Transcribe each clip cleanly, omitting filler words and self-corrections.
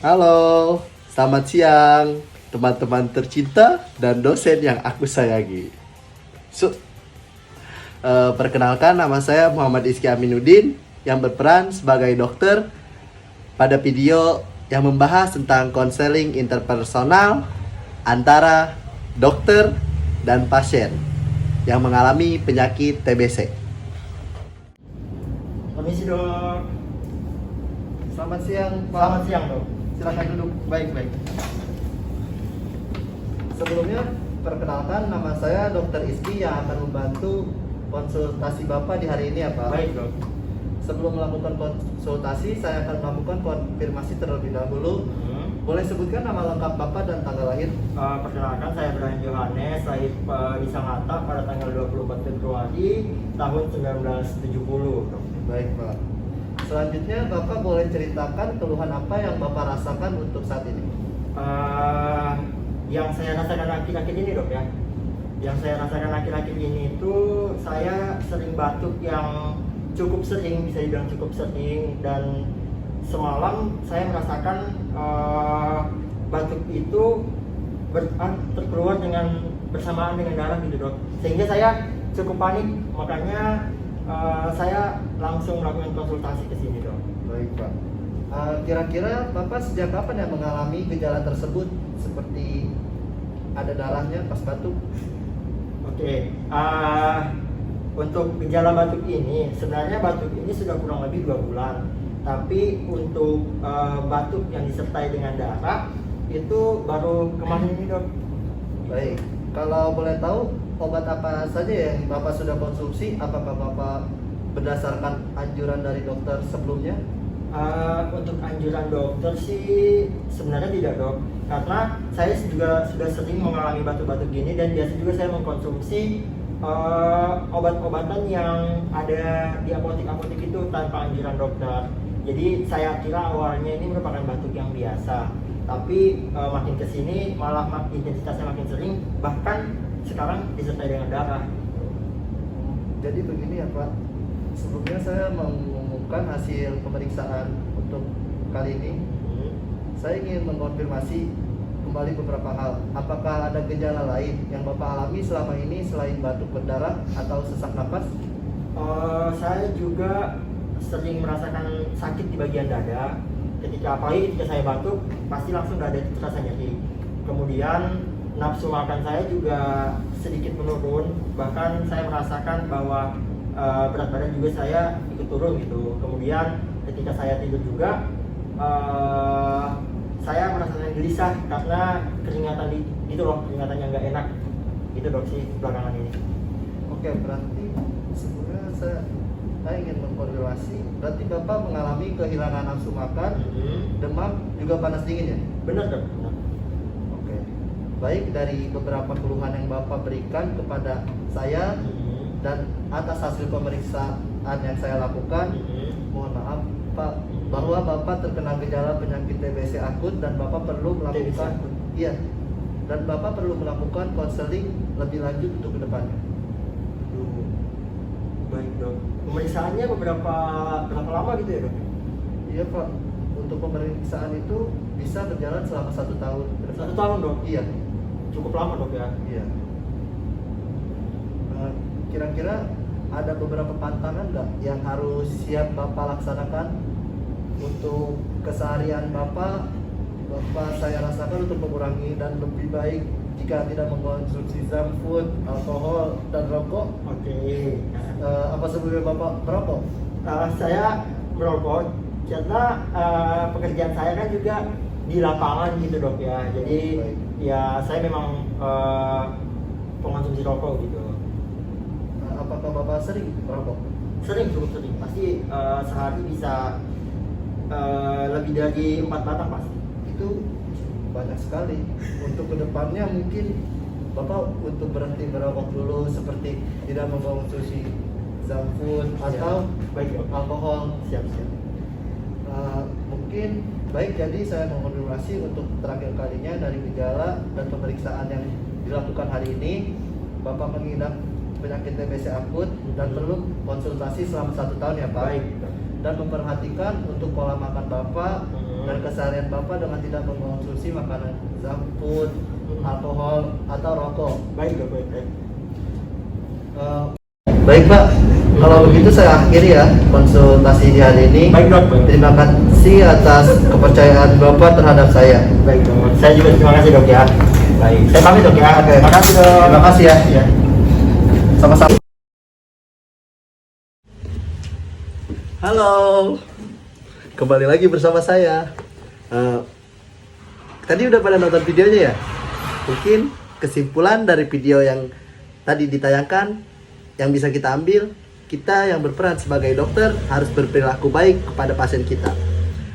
Halo, selamat siang teman-teman tercinta dan dosen yang aku sayangi. So, Perkenalkan, nama saya Muhammad Izki Aminuddin yang berperan sebagai dokter pada video yang membahas tentang konseling interpersonal antara dokter dan pasien yang mengalami penyakit TBC. Permisi dok. Selamat siang, Pak. Selamat siang dok. Silakan duduk. Baik. Sebelumnya, perkenalkan, nama saya Dr. Izki yang akan membantu konsultasi Bapak di hari ini ya Pak. Baik dok. Sebelum melakukan konsultasi, saya akan melakukan konfirmasi terlebih dahulu. Boleh sebutkan nama lengkap Bapak dan tanggal lahir? Perkenalkan, saya Brian Johannes, lahir di Sangatta pada tanggal 24 Februari tahun 1970 dok. Baik Pak. Selanjutnya, Bapak boleh ceritakan keluhan apa yang Bapak rasakan untuk saat ini? Yang saya rasakan akhir-akhir ini dok ya. Yang saya rasakan akhir-akhir ini itu saya sering batuk yang cukup sering, bisa dibilang cukup sering, dan semalam saya merasakan batuk itu terkeluar dengan bersamaan dengan darah gitu dok, sehingga saya cukup panik, makanya saya langsung melakukan konsultasi ke sini dok. Baik Pak. Kira-kira Bapak sejak kapan yang mengalami gejala tersebut seperti ada darahnya pas batuk? Oke. Untuk gejala batuk ini, sebenarnya batuk ini sudah kurang lebih 2 bulan. Tapi untuk batuk yang disertai dengan darah itu baru kemarin ini dok. Baik, kalau boleh tahu obat apa saja yang Bapak sudah konsumsi? Apakah Bapak berdasarkan anjuran dari dokter sebelumnya? Untuk anjuran dokter sih sebenarnya tidak dok, karena saya juga sudah sering mengalami batuk-batuk gini, dan biasa juga saya mengkonsumsi obat-obatan yang ada di apotek-apotek itu tanpa anjuran dokter. Jadi saya kira awalnya ini merupakan batuk yang biasa, tapi makin kesini malah intensitasnya makin sering, bahkan sekarang disertai dengan darah. Jadi begini ya Pak, sebelumnya saya mengumumkan hasil pemeriksaan untuk kali ini. Saya ingin mengkonfirmasi kembali beberapa hal. Apakah ada gejala lain yang Bapak alami selama ini selain batuk berdarah atau sesak napas? Saya juga sering merasakan sakit di bagian dada. Apalagi ketika saya batuk, pasti langsung ada rasa nyeri. Kemudian nafsu makan saya juga sedikit menurun. Bahkan saya merasakan bahwa berat badan juga saya ikut turun gitu. Kemudian ketika saya tidur juga, saya merasakan gelisah karena keringatan keringatan yang nggak enak gitu dok sih belakangan ini. Oke, berarti sebenarnya saya ingin mengkonfirmasi, berarti Bapak mengalami kehilangan nafsu makan, demam, juga panas dingin ya? Benar dok, benar. Oke, baik, dari beberapa keluhan yang Bapak berikan kepada saya dan atas hasil pemeriksaan yang saya lakukan, mohon maaf Pak, bahwa Bapak terkena gejala penyakit TBC akut dan Bapak perlu melakukan dan Bapak perlu melakukan konseling lebih lanjut untuk kedepannya. Baik dok. Pemeriksaannya berapa lama gitu ya dok? Iya Pak, untuk pemeriksaan itu bisa berjalan selama 1 tahun. 1 tahun dok? Iya. Cukup lama dok ya? Iya. Kira-kira ada beberapa pantangan nggak yang harus siap Bapak laksanakan untuk keseharian Bapak? Saya rasakan untuk mengurangi dan lebih baik jika tidak mengkonsumsi junk food, alkohol, dan rokok. Oke. Apa sebelumnya Bapak merokok? Saya merokok karena pekerjaan saya kan juga di lapangan gitu dok ya. Jadi Baik. ya saya memang pengonsumsi rokok gitu. Apakah Bapak sering merokok? Sering, cukup sering. Pasti sehari bisa lebih dari 4 batang pasti. Itu banyak sekali. Untuk kedepannya mungkin Bapak untuk berhenti merokok dulu, seperti tidak mengkonsumsi junk food atau baik alkohol. Siap. Mungkin baik, jadi saya mengonfirmasi untuk terakhir kalinya dari gejala dan pemeriksaan yang dilakukan hari ini, Bapak mengidap penyakit TBC akut dan perlu konsultasi selama 1 tahun ya Pak. Baik. Dan memperhatikan untuk pola makan Bapak, dan keseharian Bapak dengan tidak mengkonsumsi makanan junk food, alkohol atau rokok. Baik dok, baik. Baik Pak, kalau begitu saya akhiri ya konsultasi di hari ini. Baik dok, baik. Terima kasih atas kepercayaan Bapak terhadap saya. Baik dok, saya juga terima kasih dok ya. Baik, saya pamit dok ya. Oke. Terima kasih dok. Terima kasih ya. Ya. Sama-sama. Halo, kembali lagi bersama saya. Tadi udah pada nonton videonya ya? Mungkin kesimpulan dari video yang tadi ditayangkan yang bisa kita ambil, kita yang berperan sebagai dokter harus berperilaku baik kepada pasien kita.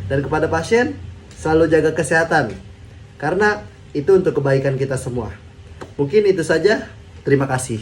Dan kepada pasien, selalu jaga kesehatan. Karena itu untuk kebaikan kita semua. Mungkin itu saja. Terima kasih.